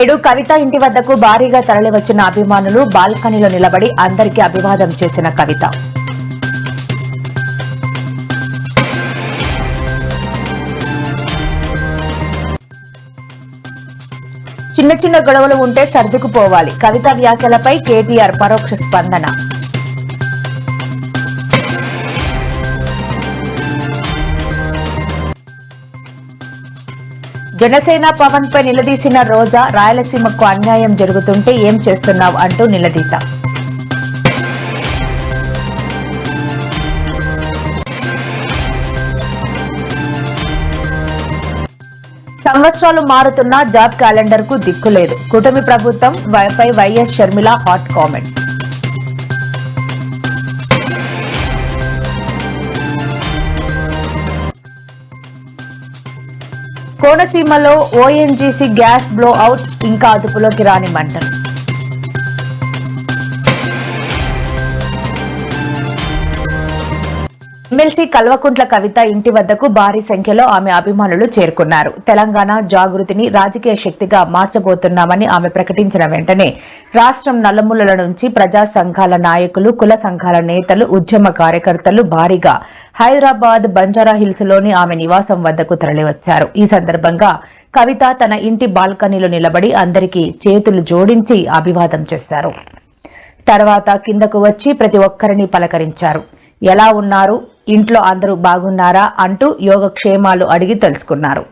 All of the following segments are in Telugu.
నేడు కవిత ఇంటి వద్దకు భారీగా తరలివచ్చిన అభిమానులు బాల్కనీలో నిలబడి అందరికీ అభివాదం చేసిన కవిత. చిన్న చిన్న గొడవలు ఉంటే సర్దుకుపోవాలి. కవిత వ్యాఖ్యలపై కేటీఆర్ పరోక్ష స్పందన. జనసేన పవన్ పై నిలదీసిన రోజా, రాయలసీమకు అన్యాయం జరుగుతుంటే ఏం చేస్తున్నావు అంటూ నిలదీత. సంవత్సరాలు మారుతున్నా జాబ్ క్యాలెండర్ కు దిక్కులేదు. కూటమి ప్రభుత్వం పై వైఎస్ షర్మిల హాట్ కామెంట్. కోనసీమలో ఓఎన్జీసీ గ్యాస్ బ్లో అవుట్, ఇంకా అదుపులోకి రాని మంటలు. ఎమ్మెల్సీ కల్వకుంట్ల కవిత ఇంటి వద్దకు భారీ సంఖ్యలో ఆమె అభిమానులు చేరుకున్నారు. తెలంగాణ జాగృతిని రాజకీయ శక్తిగా మార్చబోతున్నామని ఆమె ప్రకటించిన వెంటనే రాష్ట్రం నలుమూలల నుంచి ప్రజా సంఘాల నాయకులు, కుల సంఘాల నేతలు, ఉద్యమ కార్యకర్తలు భారీగా హైదరాబాద్ బంజారాహిల్స్ లోని ఆమె నివాసం వద్దకు తరలివచ్చారు. ఈ సందర్భంగా కవిత తన ఇంటి బాల్కనీలో నిలబడి అందరికీ చేతులు జోడించి అభివాదం చేశారు. తర్వాత కిందకు వచ్చి ప్రతి ఒక్కరిని పలకరించారు. ఎలా ఉన్నారు, ఇంట్లో అందరూ బాగున్నారా అంటూ యోగక్షేమాలు అడిగి తెలుసుకున్నారు.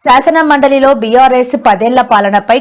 శాసన మండలిలో బీఆర్ఎస్ 10 ఏళ్ల పాలనపై